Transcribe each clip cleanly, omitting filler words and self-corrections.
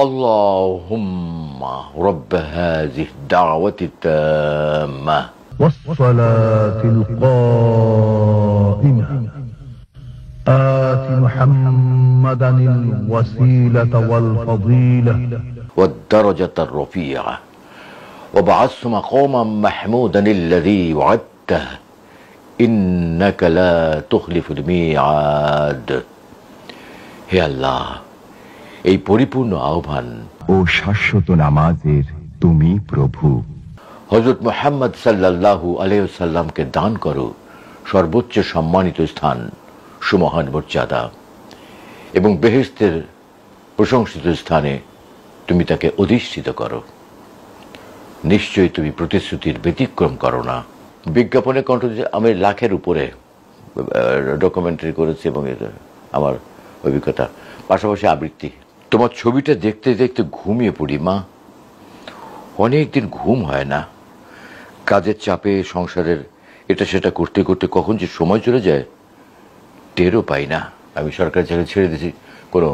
আল্লাহুম্মা রাব্ব হাযিহি দাওয়াতি তাম্মা ওয়াস-সালাতিল কাইমা আতি মুহাম্মাদানিল ওয়াসিলাতা ওয়াল ফাদিলা ওয়াদ-দারাজাতার রাফিআ ওয়াবআসহু মাকামান মাহমুদান আল্লাযী ওয়া'আদতাহু ইন্নাকা লা তুখলিফুল মিআদ। হে আল্লাহ, এই পরিপূর্ণ আহ্বান ও শাশ্বত নামাজের তুমি প্রভু। হযরত মুহাম্মদ সাল্লাল্লাহু আলাইহি ওয়াসাল্লামকে দান করো সর্বোচ্চ সম্মানিত স্থান, সুমহান মর্যাদা, এবং বেহেশতের প্রশংসিত স্থানে তুমি তাকে অধিষ্ঠিত করো। নিশ্চয়ই তুমি প্রতিশ্রুতির ব্যতিক্রম করো না। বিজ্ঞাপনে কণ্ঠ আমি লাখের উপরে ডকুমেন্টারি করেছি এবং আমার অভিজ্ঞতা, পাশাপাশি আবৃত্তি। তোমার ছবিটা দেখতে দেখতে ঘুমিয়ে পড়ি মা। অনেকদিন ঘুম হয় না, কাজের চাপে, সংসারের এটা সেটা করতে করতে কখন যে সময় চলে যায় টেরও পাই না। আমি সরকারি চাকরি ছেড়ে দিয়েছি কোনো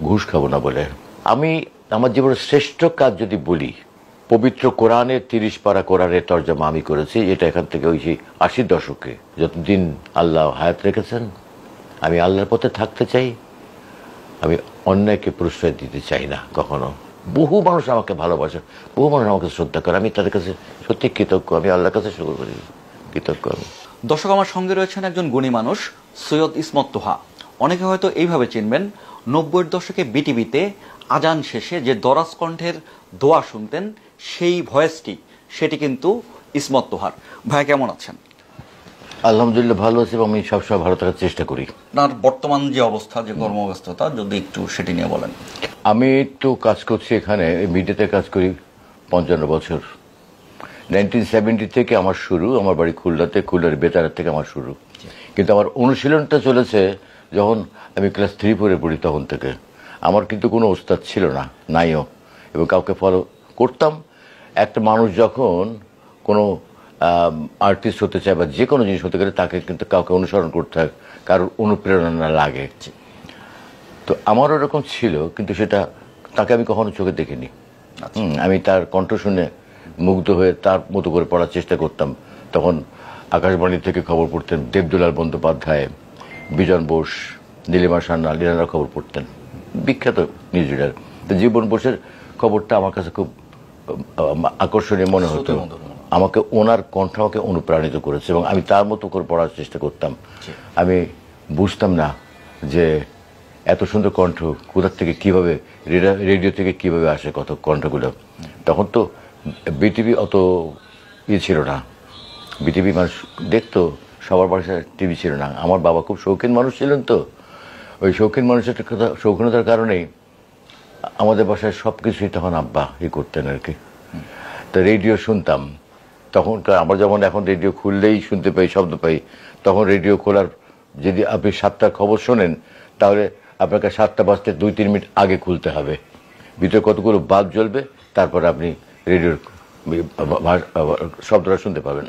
ঘুষ খাবো না বলে। আমি আমার জীবনের শ্রেষ্ঠ কাজ যদি বলি, পবিত্র কোরআনের 30 পারা কোরআনের তর্জমা আমি করেছি। এটা এখান থেকে ওই 80 দশকে, যতদিন আল্লাহ হায়াত রেখেছেন আমি আল্লাহর পথে থাকতে চাই। আমি অন্যায়কে প্রশ্রয় দিতে চাই না কখনো। বহু মানুষ আমাকে ভালোবাসে, বহু মানুষ আমাকে শ্রদ্ধা করে, আমি তাদের কাছে সত্যি কৃতজ্ঞ। আমি আল্লাহর কাছে শুকর করি, কৃতজ্ঞ আমি। দর্শক, আমার সঙ্গে রয়েছেন একজন গুণী মানুষ, সৈয়দ ইসমত তোহা। অনেকে হয়তো এইভাবে চিনবেন, 90-এর দশকে বিটিভিতে আজান শেষে যে দরাজ কণ্ঠের দোয়া শুনতেন, সেই ভয়েসটি সেটি কিন্তু ইসমত তোহার। ভাই কেমন আছেন? আলহামদুলিল্লাহ ভালো আছি, এবং আমি সবসময় ভালো থাকার চেষ্টা করি। আপনার বর্তমান যে অবস্থা, যে কর্মব্যস্ততা, যদি একটু সেটি নিয়ে বলেন। আমি তো কাজ করছি এখানে, মিডিয়াতে কাজ করি 55 বছর। 1970 থেকে আমার শুরু। আমার বাড়ি খুলনাতে, খুলনার বেতার থেকে আমার শুরু। কিন্তু আমার অনুশীলনটা চলেছে যখন আমি ক্লাস 3-4 পড়ি, তখন থেকে। আমার কিন্তু কোনো ওস্তাদ ছিল না, নাইও, এবং কাউকে ফলো করতাম। একটা মানুষ যখন কোনো আর্টিস্ট হতে চায় বা যে কোনো জিনিস হতে গেলে তাকে কিন্তু কাউকে অনুসরণ করতে হয়, কারোর অনুপ্রেরণা লাগে। তো আমারও এরকম ছিল, কিন্তু সেটা তাকে আমি কখনো চোখে দেখিনি। আমি তার কণ্ঠ শুনে মুগ্ধ হয়ে তার মতো করে পড়ার চেষ্টা করতাম। তখন আকাশবাণী থেকে খবর পড়তেন দেবদুলাল বন্দ্যোপাধ্যায়, বিজন বোস, নীলিমা সান্যাল, এনারা খবর পড়তেন, বিখ্যাত নিউজ রিডার। তো জীবন বোসের খবরটা আমার কাছে খুব আকর্ষণীয় মনে হতো। আমাকে ওনার কণ্ঠ আমাকে অনুপ্রাণিত করেছে, এবং আমি তার মতো করে পড়ার চেষ্টা করতাম। আমি বুঝতাম না যে এত সুন্দর কণ্ঠ কোথার থেকে, কিভাবে রেডিও থেকে কিভাবে আসে কত কণ্ঠগুলো। তখন তো বিটিভি অত ছিল না, বিটিভি মানুষ দেখতো, সবার বাসায় টিভি ছিল না। আমার বাবা খুব শৌখিন মানুষ ছিলেন, তো ওই শৌখিন মানুষের শৌখিনতার কারণেই আমাদের বাসায় সব কিছুই তখন আব্বা করতেন আর কি। তো রেডিও শুনতাম তখনকার। আমরা যেমন এখন রেডিও খুললেই শুনতে পাই, শব্দ পাই, তখন রেডিও খোলার, যদি আপনি 7টার খবর শোনেন তাহলে আপনাকে 7টা বাজতে 2-3 মিনিট আগে খুলতে হবে। ভিতরে কতগুলো বাল্ব জ্বলবে, তারপর আপনি রেডিওর শব্দটা শুনতে পাবেন।